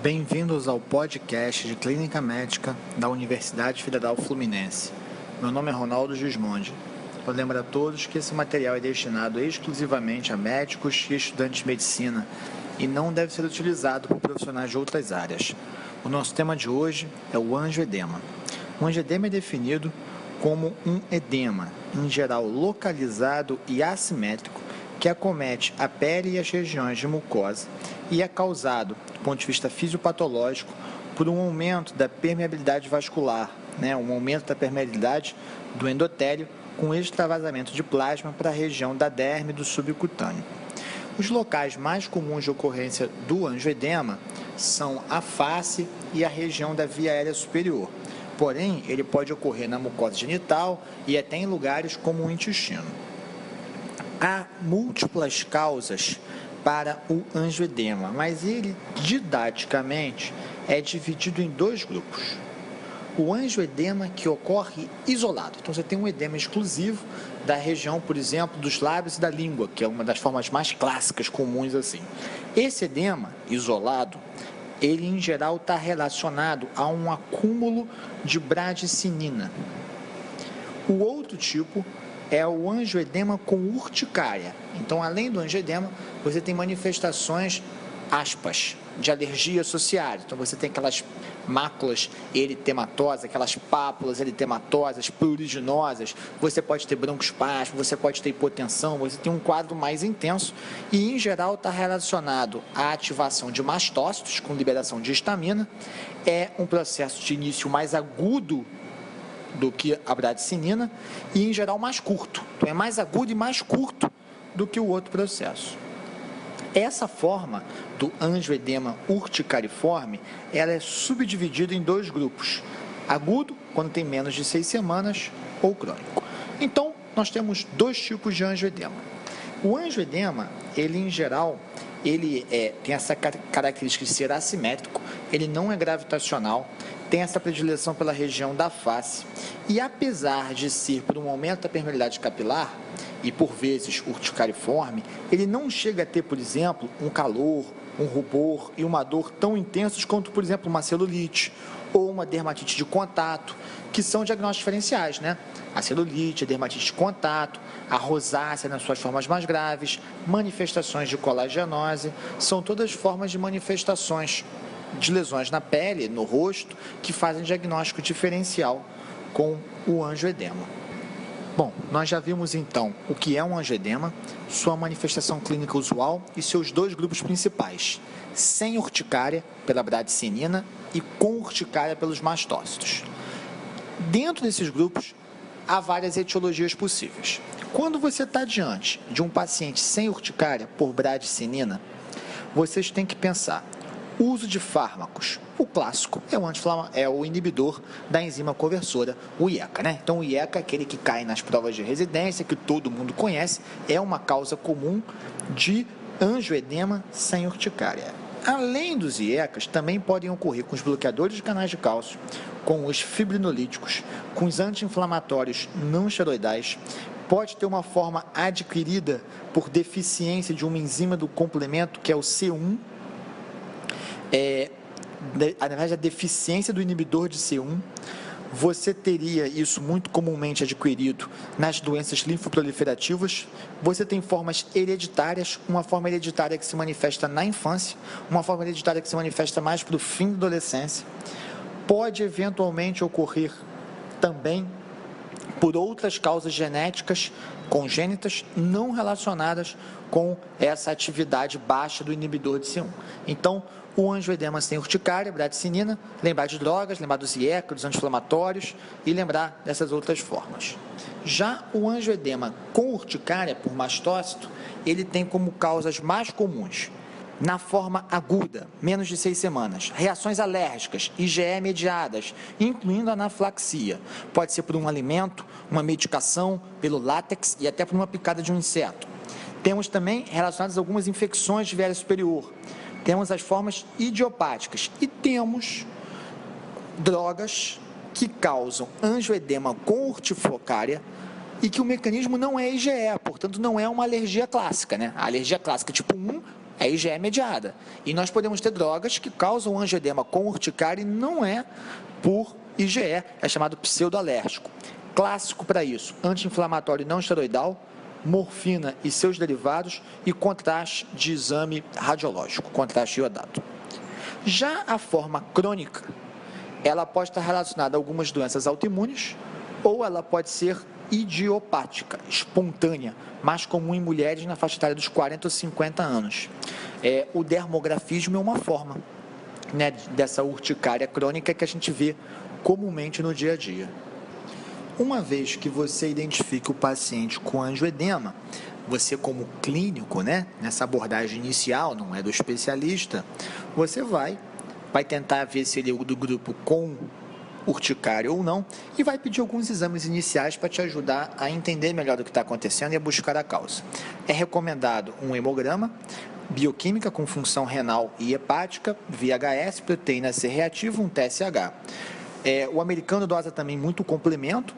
Bem-vindos ao podcast de Clínica Médica da Universidade Federal Fluminense. Meu nome é Ronaldo Gismondi. Eu lembro a todos que esse material é destinado exclusivamente a médicos e estudantes de medicina e não deve ser utilizado por profissionais de outras áreas. O nosso tema de hoje é o angioedema. O angioedema é definido como um edema, em geral localizado e assimétrico, que acomete a pele e as regiões de mucosa e é causado, do ponto de vista fisiopatológico, por um aumento da permeabilidade vascular, um aumento da permeabilidade do endotélio com extravasamento de plasma para a região da derme do subcutâneo. Os locais mais comuns de ocorrência do angioedema são a face e a região da via aérea superior, porém ele pode ocorrer na mucosa genital e até em lugares como o intestino. Há múltiplas causas para o angioedema, mas ele, didaticamente, é dividido em dois grupos. O angioedema que ocorre isolado. Então, você tem um edema exclusivo da região, por exemplo, dos lábios e da língua, que é uma das formas mais clássicas, comuns assim. Esse edema isolado, ele, em geral, está relacionado a um acúmulo de bradicinina. O outro tipo é o angioedema com urticária. Então, além do angioedema, você tem manifestações, aspas, de alergia associada. Então, você tem aquelas máculas eritematosas, aquelas pápulas eritematosas, pruriginosas, você pode ter broncoespasmo, você pode ter hipotensão, você tem um quadro mais intenso e, em geral, está relacionado à ativação de mastócitos com liberação de histamina. É um processo de início mais agudo do que a bradicinina e, em geral, mais curto. Então, é mais agudo e mais curto do que o outro processo. Essa forma do angioedema urticariforme, ela é subdividida em dois grupos. Agudo, quando tem menos de 6 semanas, ou crônico. Então, nós temos dois tipos de angioedema. O angioedema, ele, em geral, tem essa característica de ser assimétrico, ele não é gravitacional, tem essa predileção pela região da face e, apesar de ser por um aumento da permeabilidade capilar e, por vezes, urticariforme, ele não chega a ter, por exemplo, um calor, um rubor e uma dor tão intensos quanto, por exemplo, uma celulite ou uma dermatite de contato, que são diagnósticos diferenciais, A celulite, a dermatite de contato, a rosácea nas suas formas mais graves, manifestações de colagenose, são todas formas de manifestações de lesões na pele, no rosto, que fazem diagnóstico diferencial com o angioedema. Bom, nós já vimos então o que é um angioedema, sua manifestação clínica usual e seus dois grupos principais, sem urticária pela bradicinina e com urticária pelos mastócitos. Dentro desses grupos, há várias etiologias possíveis. Quando você está diante de um paciente sem urticária por bradicinina, vocês têm que pensar: uso de fármacos. O clássico é o inibidor da enzima conversora, o IECA, Então, o IECA é aquele que cai nas provas de residência, que todo mundo conhece, é uma causa comum de angioedema sem urticária. Além dos IECAs, também podem ocorrer com os bloqueadores de canais de cálcio, com os fibrinolíticos, com os anti-inflamatórios não esteroidais. Pode ter uma forma adquirida por deficiência de uma enzima do complemento, que é o C1, através da deficiência do inibidor de C1, você teria isso muito comumente adquirido nas doenças linfoproliferativas. Você tem formas hereditárias, uma forma hereditária que se manifesta na infância, uma forma hereditária que se manifesta mais para o fim da adolescência. Pode eventualmente ocorrer também por outras causas genéticas congênitas não relacionadas com essa atividade baixa do inibidor de C1. Então, o angioedema sem urticária, bradicinina, lembrar de drogas, lembrar dos IECA, dos anti-inflamatórios e lembrar dessas outras formas. Já o angioedema com urticária por mastócito, ele tem como causas mais comuns: na forma aguda, menos de 6 semanas, reações alérgicas, IgE mediadas, incluindo anaflaxia. Pode ser por um alimento, uma medicação, pelo látex e até por uma picada de um inseto. Temos também relacionadas a algumas infecções de via aérea superior. Temos as formas idiopáticas e temos drogas que causam angioedema com urticária e que o mecanismo não é IgE, portanto não é uma alergia clássica, A alergia clássica tipo 1 A IgE é mediada. E nós podemos ter drogas que causam angioedema com urticária e não é por IgE, é chamado pseudoalérgico. Clássico para isso, anti-inflamatório não esteroidal, morfina e seus derivados e contraste de exame radiológico, contraste iodado. Já a forma crônica, ela pode estar relacionada a algumas doenças autoimunes ou ela pode ser idiopática, espontânea, mais comum em mulheres na faixa etária dos 40 ou 50 anos. O dermografismo é uma forma, né, dessa urticária crônica que a gente vê comumente no dia a dia. Uma vez que você identifica o paciente com angioedema, você como clínico, né, nessa abordagem inicial, não é do especialista, você vai tentar ver se ele é do grupo com urticária ou não e vai pedir alguns exames iniciais para te ajudar a entender melhor o que está acontecendo e a buscar a causa. É recomendado um hemograma, bioquímica com função renal e hepática, VHS, proteína C reativa, um TSH. O americano dosa também muito complemento.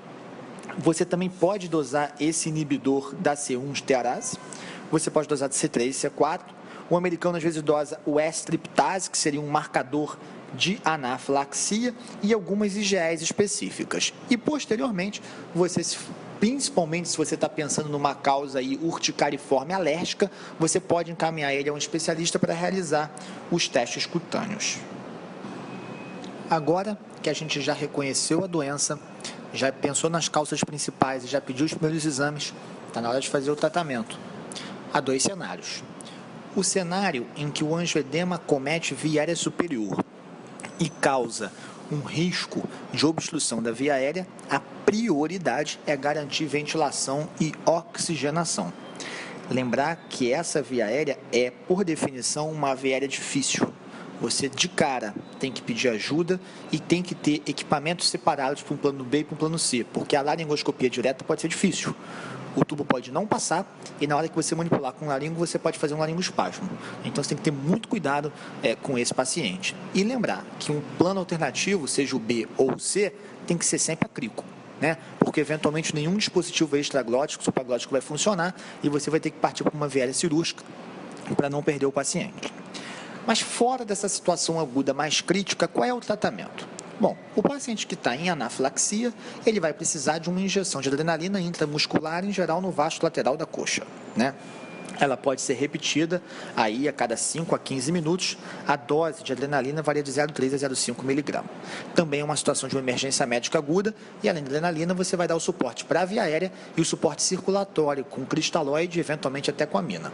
Você também pode dosar esse inibidor da C1-estearase, você pode dosar de C3 e C4. O americano às vezes dosa o S-triptase, que seria um marcador de anafilaxia, e algumas IgEs específicas. E posteriormente, principalmente se você está pensando numa causa aí urticariforme alérgica, você pode encaminhar ele a um especialista para realizar os testes cutâneos. Agora que a gente já reconheceu a doença, já pensou nas causas principais e já pediu os primeiros exames, está na hora de fazer o tratamento. Há dois cenários. O cenário em que o angioedema comete via aérea superior e causa um risco de obstrução da via aérea, a prioridade é garantir ventilação e oxigenação. Lembrar que essa via aérea é, por definição, uma via aérea difícil. Você, de cara, tem que pedir ajuda e tem que ter equipamentos separados para um plano B e para um plano C, porque a laringoscopia direta pode ser difícil. O tubo pode não passar e na hora que você manipular com o laringo, você pode fazer um laringoespasmo. Então, você tem que ter muito cuidado com esse paciente. E lembrar que um plano alternativo, seja o B ou o C, tem que ser sempre acrílico, né? Porque, eventualmente, nenhum dispositivo extraglótico, supraglótico vai funcionar e você vai ter que partir para uma viária cirúrgica para não perder o paciente. Mas fora dessa situação aguda mais crítica, qual é o tratamento? Bom, o paciente que está em anafilaxia, ele vai precisar de uma injeção de adrenalina intramuscular, em geral no vasto lateral da coxa, né? Ela pode ser repetida aí a cada 5 a 15 minutos. A dose de adrenalina varia de 0,3 a 0,5 mg. Também é uma situação de uma emergência médica aguda e, além da adrenalina, você vai dar o suporte para a via aérea e o suporte circulatório com cristalóide, eventualmente até com amina.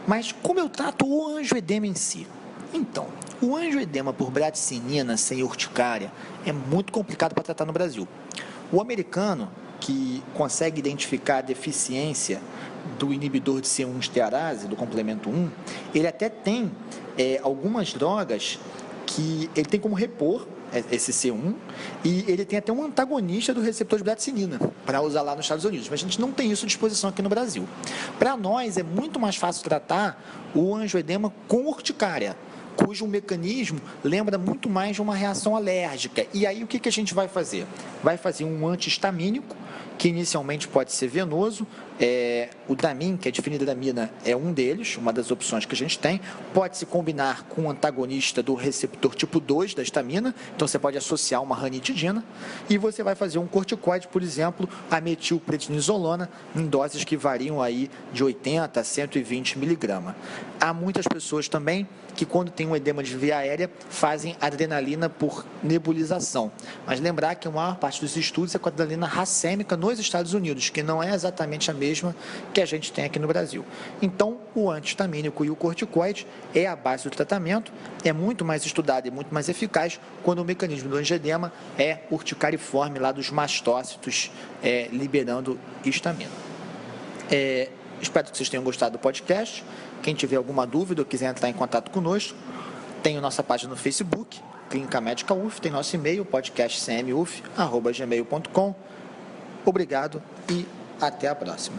Mas como eu trato o angioedema em si? Então, o angioedema por bradicinina sem urticária é muito complicado para tratar no Brasil. O americano, que consegue identificar a deficiência do inibidor de C1-estearase, do complemento 1, ele até tem algumas drogas que ele tem como repor esse C1, e ele tem até um antagonista do receptor de bradicinina para usar lá nos Estados Unidos, mas a gente não tem isso à disposição aqui no Brasil. Para nós é muito mais fácil tratar o angioedema com urticária, cujo mecanismo lembra muito mais de uma reação alérgica. E aí o que a gente vai fazer? Vai fazer um antihistamínico, que inicialmente pode ser venoso. O Dramin, que é difenidramina, é um deles, uma das opções que a gente tem. Pode se combinar com o antagonista do receptor tipo 2 da histamina, então você pode associar uma ranitidina, e você vai fazer um corticoide, por exemplo, a metilprednisolona, em doses que variam aí de 80 a 120 mg. Há muitas pessoas também que, quando tem um edema de via aérea, fazem adrenalina por nebulização. Mas lembrar que a maior parte dos estudos é com a adrenalina racêmica nos Estados Unidos, que não é exatamente a mesma que a gente tem aqui no Brasil. Então, o antihistamínico e o corticoide é a base do tratamento, é muito mais estudado e muito mais eficaz quando o mecanismo do angioedema é urticariforme lá dos mastócitos, liberando histamina. Espero que vocês tenham gostado do podcast. Quem tiver alguma dúvida ou quiser entrar em contato conosco, tem a nossa página no Facebook, Clínica Médica UF, tem nosso e-mail, podcastcmuf@gmail.com. Obrigado e até a próxima.